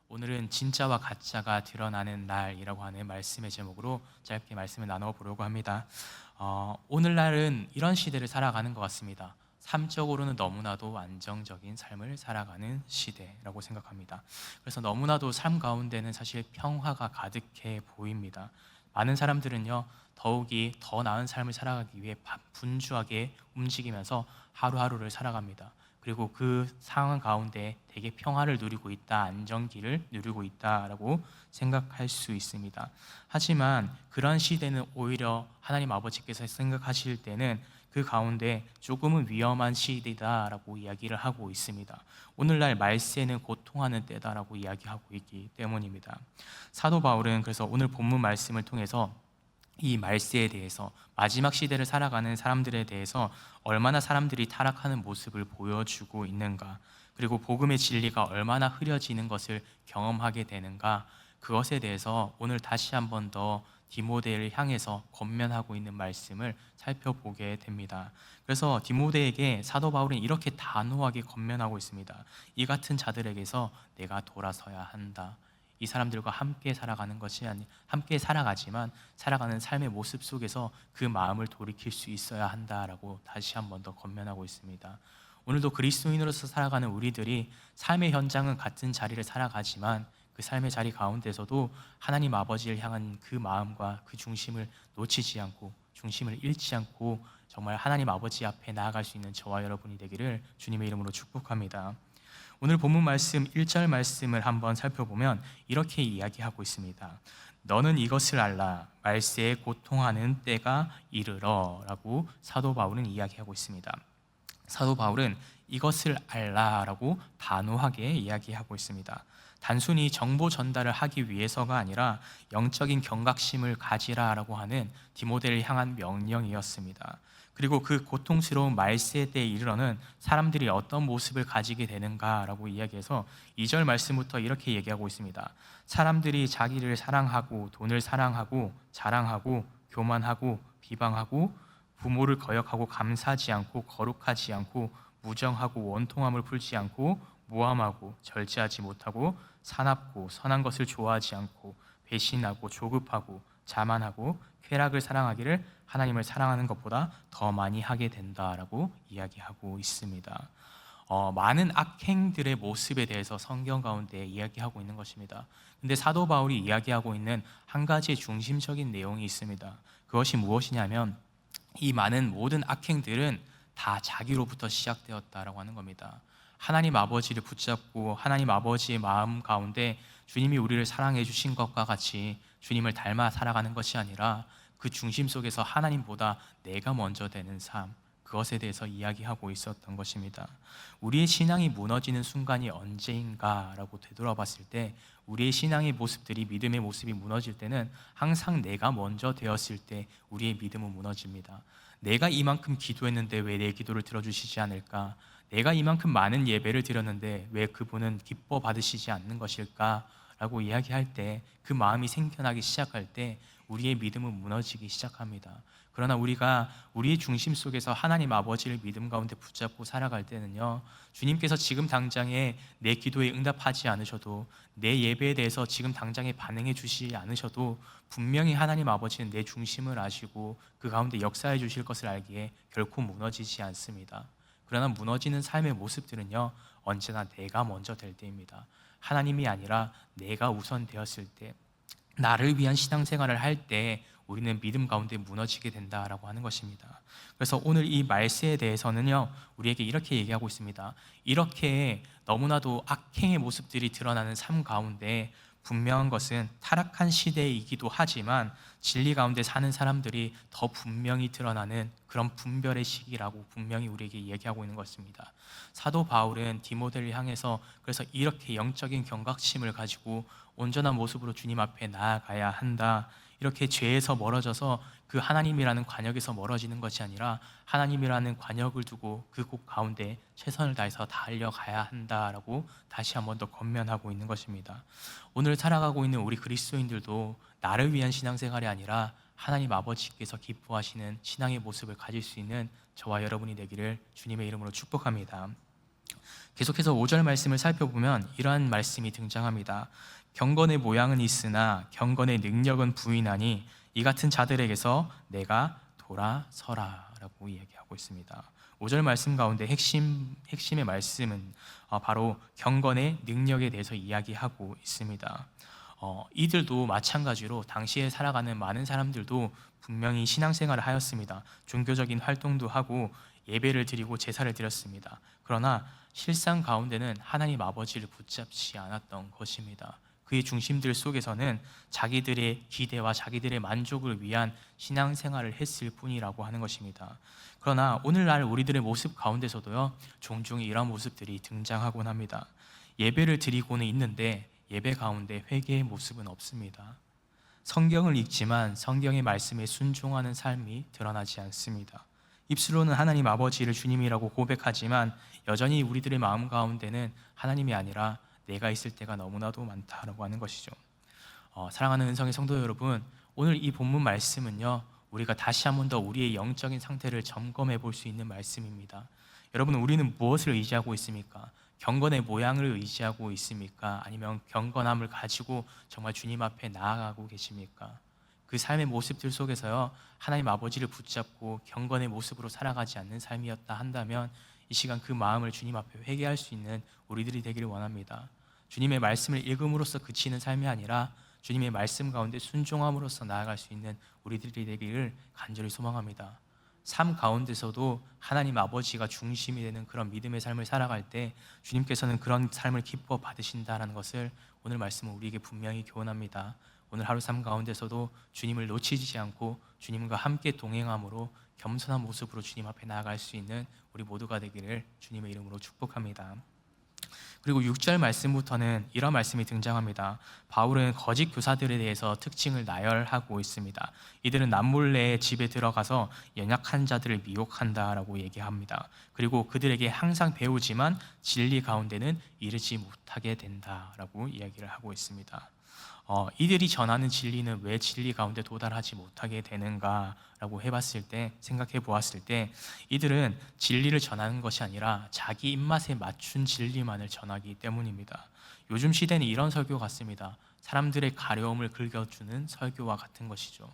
오늘은 진짜와 가짜가 드러나는 날이라고 하는 말씀의 제목으로 짧게 말씀을 나눠보려고 합니다. 오늘날은 이런 시대를 살아가는 것 같습니다. 삶적으로는 너무나도 안정적인 삶을 살아가는 시대라고 생각합니다. 그래서 너무나도 삶 가운데는 사실 평화가 가득해 보입니다. 많은 사람들은요, 더욱이 더 나은 삶을 살아가기 위해 분주하게 움직이면서 하루하루를 살아갑니다. 그리고 그 상황 가운데 되게 평화를 누리고 있다, 안정기를 누리고 있다라고 생각할 수 있습니다. 하지만 그런 시대는 오히려 하나님 아버지께서 생각하실 때는 그 가운데 조금은 위험한 시대다라고 이야기를 하고 있습니다. 오늘날 말세는 고통하는 때다라고 이야기하고 있기 때문입니다. 사도 바울은 그래서 오늘 본문 말씀을 통해서 이 말세에 대해서, 마지막 시대를 살아가는 사람들에 대해서 얼마나 사람들이 타락하는 모습을 보여주고 있는가, 그리고 복음의 진리가 얼마나 흐려지는 것을 경험하게 되는가, 그것에 대해서 오늘 다시 한 번 더 디모데를 향해서 권면하고 있는 말씀을 살펴보게 됩니다. 그래서 디모데에게 사도 바울은 이렇게 단호하게 권면하고 있습니다. 이 같은 자들에게서 내가 돌아서야 한다. 이 사람들과 함께 살아가는 것이 아니, 함께 살아가지만 살아가는 삶의 모습 속에서 그 마음을 돌이킬 수 있어야 한다라고 다시 한 번 더 권면하고 있습니다. 오늘도 그리스도인으로서 살아가는 우리들이 삶의 현장은 같은 자리를 살아가지만 그 삶의 자리 가운데서도 하나님 아버지를 향한 그 마음과 그 중심을 놓치지 않고, 중심을 잃지 않고 정말 하나님 아버지 앞에 나아갈 수 있는 저와 여러분이 되기를 주님의 이름으로 축복합니다. 오늘 본문 말씀 1절 말씀을 한번 살펴보면 이렇게 이야기하고 있습니다. 너는 이것을 알라, 말세에 고통하는 때가 이르러 라고 사도 바울은 이야기하고 있습니다. 사도 바울은 이것을 알라라고 단호하게 이야기하고 있습니다. 단순히 정보 전달을 하기 위해서가 아니라 영적인 경각심을 가지라라고 하는 디모데를 향한 명령이었습니다. 그리고 그 고통스러운 말세 때에 이르러는 사람들이 어떤 모습을 가지게 되는가라고 이야기해서 2절 말씀부터 이렇게 얘기하고 있습니다. 사람들이 자기를 사랑하고 돈을 사랑하고 자랑하고 교만하고 비방하고 부모를 거역하고 감사하지 않고 거룩하지 않고 무정하고 원통함을 풀지 않고 모함하고 절제하지 못하고 사납고 선한 것을 좋아하지 않고 배신하고 조급하고 자만하고 쾌락을 사랑하기를 하나님을 사랑하는 것보다 더 많이 하게 된다라고 이야기하고 있습니다. 많은 악행들의 모습에 대해서 성경 가운데 이야기하고 있는 것입니다. 근데 사도 바울이 이야기하고 있는 한 가지의 중심적인 내용이 있습니다. 그것이 무엇이냐면 이 많은 모든 악행들은 다 자기로부터 시작되었다라고 하는 겁니다. 하나님 아버지를 붙잡고 하나님 아버지의 마음 가운데 주님이 우리를 사랑해 주신 것과 같이 주님을 닮아 살아가는 것이 아니라 그 중심 속에서 하나님보다 내가 먼저 되는 삶, 그것에 대해서 이야기하고 있었던 것입니다. 우리의 신앙이 무너지는 순간이 언제인가라고 되돌아봤을 때, 우리의 신앙의 모습들이, 믿음의 모습이 무너질 때는 항상 내가 먼저 되었을 때 우리의 믿음은 무너집니다. 내가 이만큼 기도했는데 왜 내 기도를 들어주시지 않을까? 내가 이만큼 많은 예배를 드렸는데 왜 그분은 기뻐 받으시지 않는 것일까? 라고 이야기할 때, 그 마음이 생겨나기 시작할 때 우리의 믿음은 무너지기 시작합니다. 그러나 우리가 우리의 중심 속에서 하나님 아버지를 믿음 가운데 붙잡고 살아갈 때는요, 주님께서 지금 당장에 내 기도에 응답하지 않으셔도, 내 예배에 대해서 지금 당장에 반응해 주시지 않으셔도 분명히 하나님 아버지는 내 중심을 아시고 그 가운데 역사해 주실 것을 알기에 결코 무너지지 않습니다. 그러나 무너지는 삶의 모습들은요, 언제나 내가 먼저 될 때입니다. 하나님이 아니라 내가 우선 되었을 때, 나를 위한 신앙생활을 할 때 우리는 믿음 가운데 무너지게 된다라고 하는 것입니다. 그래서 오늘 이 말세에 대해서는요, 우리에게 이렇게 얘기하고 있습니다. 이렇게 너무나도 악행의 모습들이 드러나는 삶 가운데 분명한 것은 타락한 시대이기도 하지만 진리 가운데 사는 사람들이 더 분명히 드러나는 그런 분별의 시기라고 분명히 우리에게 얘기하고 있는 것입니다. 사도 바울은 디모데를 향해서 그래서 이렇게 영적인 경각심을 가지고 온전한 모습으로 주님 앞에 나아가야 한다, 이렇게 죄에서 멀어져서 그 하나님이라는 관역에서 멀어지는 것이 아니라 하나님이라는 관역을 두고 그 곳 가운데 최선을 다해서 달려가야 한다라고 다시 한 번 더 권면하고 있는 것입니다. 오늘 살아가고 있는 우리 그리스도인들도 나를 위한 신앙생활이 아니라 하나님 아버지께서 기뻐하시는 신앙의 모습을 가질 수 있는 저와 여러분이 되기를 주님의 이름으로 축복합니다. 계속해서 5절 말씀을 살펴보면 이러한 말씀이 등장합니다. 경건의 모양은 있으나 경건의 능력은 부인하니 이 같은 자들에게서 내가 돌아서라 라고 이야기하고 있습니다. 5절 말씀 가운데 핵심의 말씀은 바로 경건의 능력에 대해서 이야기하고 있습니다. 이들도 마찬가지로 당시에 살아가는 많은 사람들도 분명히 신앙생활을 하였습니다. 종교적인 활동도 하고 예배를 드리고 제사를 드렸습니다. 그러나 실상 가운데는 하나님 아버지를 붙잡지 않았던 것입니다. 그의 중심들 속에서는 자기들의 기대와 자기들의 만족을 위한 신앙생활을 했을 뿐이라고 하는 것입니다. 그러나 오늘날 우리들의 모습 가운데서도요, 종종 이러한 모습들이 등장하곤 합니다. 예배를 드리고는 있는데 예배 가운데 회개의 모습은 없습니다. 성경을 읽지만 성경의 말씀에 순종하는 삶이 드러나지 않습니다. 입술로는 하나님 아버지를 주님이라고 고백하지만 여전히 우리들의 마음 가운데는 하나님이 아니라 내가 있을 때가 너무나도 많다라고 하는 것이죠. 사랑하는 은성의 성도 여러분, 오늘 이 본문 말씀은요, 우리가 다시 한 번 더 우리의 영적인 상태를 점검해 볼 수 있는 말씀입니다. 여러분, 우리는 무엇을 의지하고 있습니까? 경건의 모양을 의지하고 있습니까? 아니면 경건함을 가지고 정말 주님 앞에 나아가고 계십니까? 그 삶의 모습들 속에서요, 하나님 아버지를 붙잡고 경건의 모습으로 살아가지 않는 삶이었다 한다면 이 시간 그 마음을 주님 앞에 회개할 수 있는 우리들이 되기를 원합니다. 주님의 말씀을 읽음으로써 그치는 삶이 아니라 주님의 말씀 가운데 순종함으로써 나아갈 수 있는 우리들이 되기를 간절히 소망합니다. 삶 가운데서도 하나님 아버지가 중심이 되는 그런 믿음의 삶을 살아갈 때 주님께서는 그런 삶을 기뻐 받으신다는 것을 오늘 말씀은 우리에게 분명히 교훈합니다. 오늘 하루 삶 가운데서도 주님을 놓치지 않고 주님과 함께 동행함으로 겸손한 모습으로 주님 앞에 나아갈 수 있는 우리 모두가 되기를 주님의 이름으로 축복합니다. 그리고 6절 말씀부터는 이런 말씀이 등장합니다. 바울은 거짓 교사들에 대해서 특징을 나열하고 있습니다. 이들은 남몰래 집에 들어가서 연약한 자들을 미혹한다라고 얘기합니다. 그리고 그들에게 항상 배우지만 진리 가운데는 이르지 못하게 된다라고 이야기를 하고 있습니다. 이들이 전하는 진리는 왜 진리 가운데 도달하지 못하게 되는가라고 생각해 보았을 때 이들은 진리를 전하는 것이 아니라 자기 입맛에 맞춘 진리만을 전하기 때문입니다. 요즘 시대는 이런 설교 같습니다. 사람들의 가려움을 긁어주는 설교와 같은 것이죠.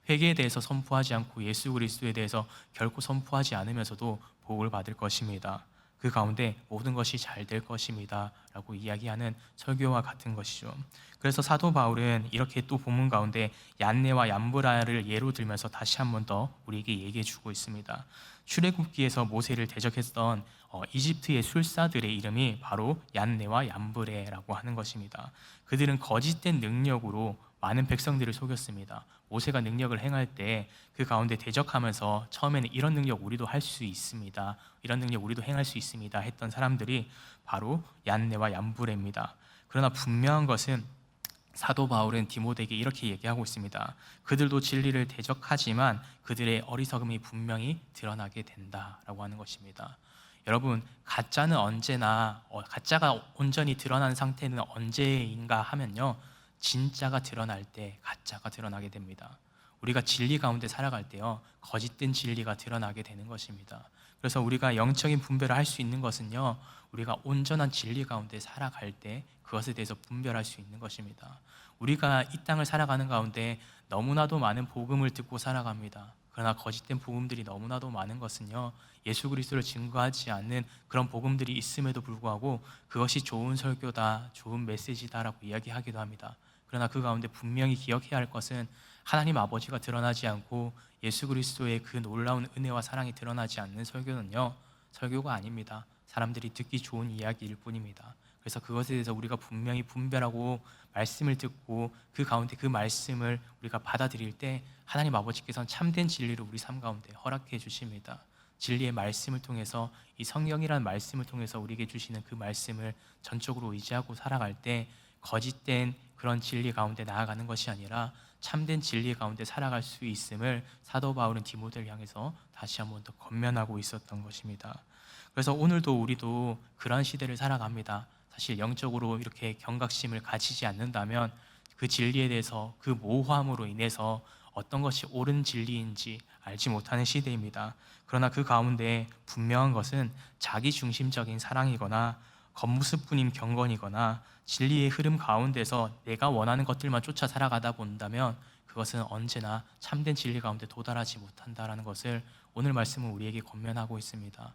회개에 대해서 선포하지 않고 예수 그리스도에 대해서 결코 선포하지 않으면서도 복을 받을 것입니다. 그 가운데 모든 것이 잘 될 것입니다 라고 이야기하는 설교와 같은 것이죠. 그래서 사도 바울은 이렇게 또 본문 가운데 얀네와 얌브라를 예로 들면서 다시 한 번 더 우리에게 얘기해 주고 있습니다. 출애굽기에서 모세를 대적했던 이집트의 술사들의 이름이 바로 얀네와 얌브레라고 하는 것입니다. 그들은 거짓된 능력으로 많은 백성들을 속였습니다. 모세가 능력을 행할 때 그 가운데 대적하면서 처음에는 이런 능력 우리도 할 수 있습니다, 이런 능력 우리도 행할 수 있습니다 했던 사람들이 바로 얀네와 얌브레입니다. 그러나 분명한 것은 사도 바울은 디모데에게 이렇게 얘기하고 있습니다. 그들도 진리를 대적하지만 그들의 어리석음이 분명히 드러나게 된다라고 하는 것입니다. 여러분, 가짜가 온전히 드러난 상태는 언제인가 하면요, 진짜가 드러날 때 가짜가 드러나게 됩니다. 우리가 진리 가운데 살아갈 때요, 거짓된 진리가 드러나게 되는 것입니다. 그래서 우리가 영적인 분별을 할 수 있는 것은요, 우리가 온전한 진리 가운데 살아갈 때 그것에 대해서 분별할 수 있는 것입니다. 우리가 이 땅을 살아가는 가운데 너무나도 많은 복음을 듣고 살아갑니다. 그러나 거짓된 복음들이 너무나도 많은 것은요, 예수 그리스도를 증거하지 않는 그런 복음들이 있음에도 불구하고 그것이 좋은 설교다, 좋은 메시지다라고 이야기하기도 합니다. 그러나 그 가운데 분명히 기억해야 할 것은 하나님 아버지가 드러나지 않고 예수 그리스도의 그 놀라운 은혜와 사랑이 드러나지 않는 설교는요, 설교가 아닙니다. 사람들이 듣기 좋은 이야기일 뿐입니다. 그래서 그것에 대해서 우리가 분명히 분별하고 말씀을 듣고 그 가운데 그 말씀을 우리가 받아들일 때 하나님 아버지께서는 참된 진리를 우리 삶 가운데 허락해 주십니다. 진리의 말씀을 통해서, 이 성경이라는 말씀을 통해서 우리에게 주시는 그 말씀을 전적으로 의지하고 살아갈 때 거짓된 그런 진리 가운데 나아가는 것이 아니라 참된 진리 가운데 살아갈 수 있음을 사도 바울은 디모데를 향해서 다시 한번 더 권면하고 있었던 것입니다. 그래서 오늘도 우리도 그런 시대를 살아갑니다. 사실 영적으로 이렇게 경각심을 가지지 않는다면 그 진리에 대해서 그 모호함으로 인해서 어떤 것이 옳은 진리인지 알지 못하는 시대입니다. 그러나 그 가운데 분명한 것은 자기 중심적인 사랑이거나 겉모습뿐인 경건이거나 진리의 흐름 가운데서 내가 원하는 것들만 쫓아 살아가다 본다면 그것은 언제나 참된 진리 가운데 도달하지 못한다라는 것을 오늘 말씀은 우리에게 권면하고 있습니다.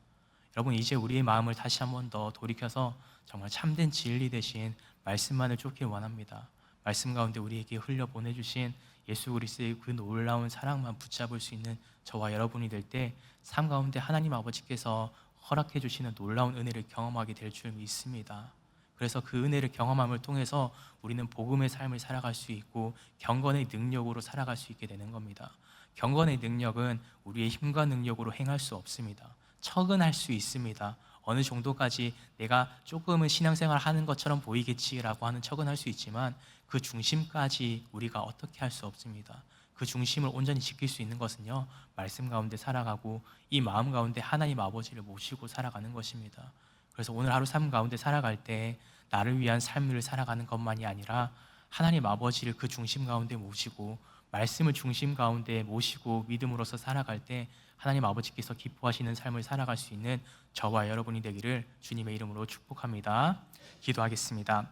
여러분, 이제 우리의 마음을 다시 한 번 더 돌이켜서 정말 참된 진리 대신 말씀만을 쫓길 원합니다. 말씀 가운데 우리에게 흘려 보내주신 예수 그리스도의 그 놀라운 사랑만 붙잡을 수 있는 저와 여러분이 될 때 삶 가운데 하나님 아버지께서 허락해 주시는 놀라운 은혜를 경험하게 될 줄 믿습니다. 그래서 그 은혜를 경험함을 통해서 우리는 복음의 삶을 살아갈 수 있고 경건의 능력으로 살아갈 수 있게 되는 겁니다. 경건의 능력은 우리의 힘과 능력으로 행할 수 없습니다. 척은 할 수 있습니다. 어느 정도까지 내가 조금은 신앙생활 하는 것처럼 보이겠지라고 하는 척은 할 수 있지만 그 중심까지 우리가 어떻게 할 수 없습니다. 그 중심을 온전히 지킬 수 있는 것은요, 말씀 가운데 살아가고 이 마음 가운데 하나님 아버지를 모시고 살아가는 것입니다. 그래서 오늘 하루 삶 가운데 살아갈 때 나를 위한 삶을 살아가는 것만이 아니라 하나님 아버지를 그 중심 가운데 모시고 말씀을 중심 가운데 모시고 믿음으로서 살아갈 때 하나님 아버지께서 기뻐하시는 삶을 살아갈 수 있는 저와 여러분이 되기를 주님의 이름으로 축복합니다. 기도하겠습니다.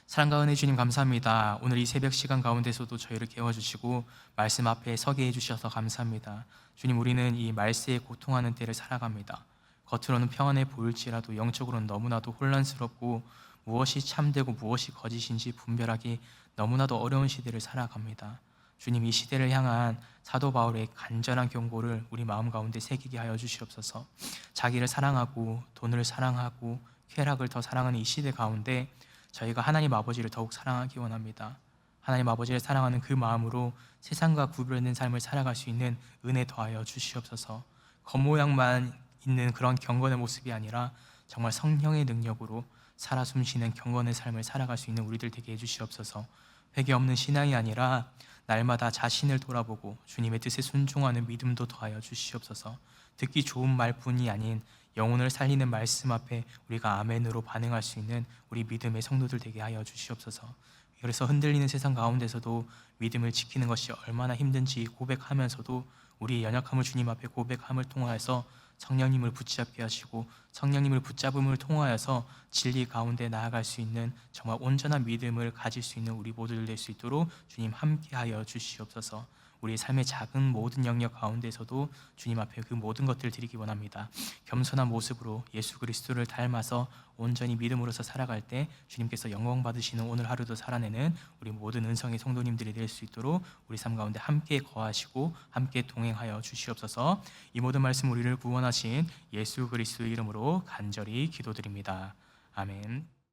사랑과 은혜 주님 감사합니다. 오늘 이 새벽 시간 가운데서도 저희를 깨워주시고 말씀 앞에 서게 해주셔서 감사합니다. 주님, 우리는 이 말세에 고통하는 때를 살아갑니다. 겉으로는 평안해 보일지라도 영적으로는 너무나도 혼란스럽고 무엇이 참되고 무엇이 거짓인지 분별하기 너무나도 어려운 시대를 살아갑니다. 주님, 이 시대를 향한 사도 바울의 간절한 경고를 우리 마음 가운데 새기게 하여 주시옵소서. 자기를 사랑하고 돈을 사랑하고 쾌락을 더 사랑하는 이 시대 가운데 저희가 하나님 아버지를 더욱 사랑하기 원합니다. 하나님 아버지를 사랑하는 그 마음으로 세상과 구별된 삶을 살아갈 수 있는 은혜 더하여 주시옵소서. 겉모양만 있는 그런 경건의 모습이 아니라 정말 성령의 능력으로 살아 숨쉬는 경건의 삶을 살아갈 수 있는 우리들 되게 해주시옵소서. 회개 없는 신앙이 아니라 날마다 자신을 돌아보고 주님의 뜻에 순종하는 믿음도 더하여 주시옵소서. 듣기 좋은 말뿐이 아닌 영혼을 살리는 말씀 앞에 우리가 아멘으로 반응할 수 있는 우리 믿음의 성도들 되게 하여 주시옵소서. 그래서 흔들리는 세상 가운데서도 믿음을 지키는 것이 얼마나 힘든지 고백하면서도 우리의 연약함을 주님 앞에 고백함을 통하여서 성령님을 붙잡게 하시고 성령님을 붙잡음을 통하여서 진리 가운데 나아갈 수 있는 정말 온전한 믿음을 가질 수 있는 우리 모두들 될 수 있도록 주님 함께하여 주시옵소서. 우리의 삶의 작은 모든 영역 가운데서도 주님 앞에 그 모든 것들을 드리기 원합니다. 겸손한 모습으로 예수 그리스도를 닮아서 온전히 믿음으로서 살아갈 때 주님께서 영광 받으시는 오늘 하루도 살아내는 우리 모든 은성의 성도님들이 될 수 있도록 우리 삶 가운데 함께 거하시고 함께 동행하여 주시옵소서. 이 모든 말씀 우리를 구원하신 예수 그리스도의 이름으로 간절히 기도드립니다. 아멘.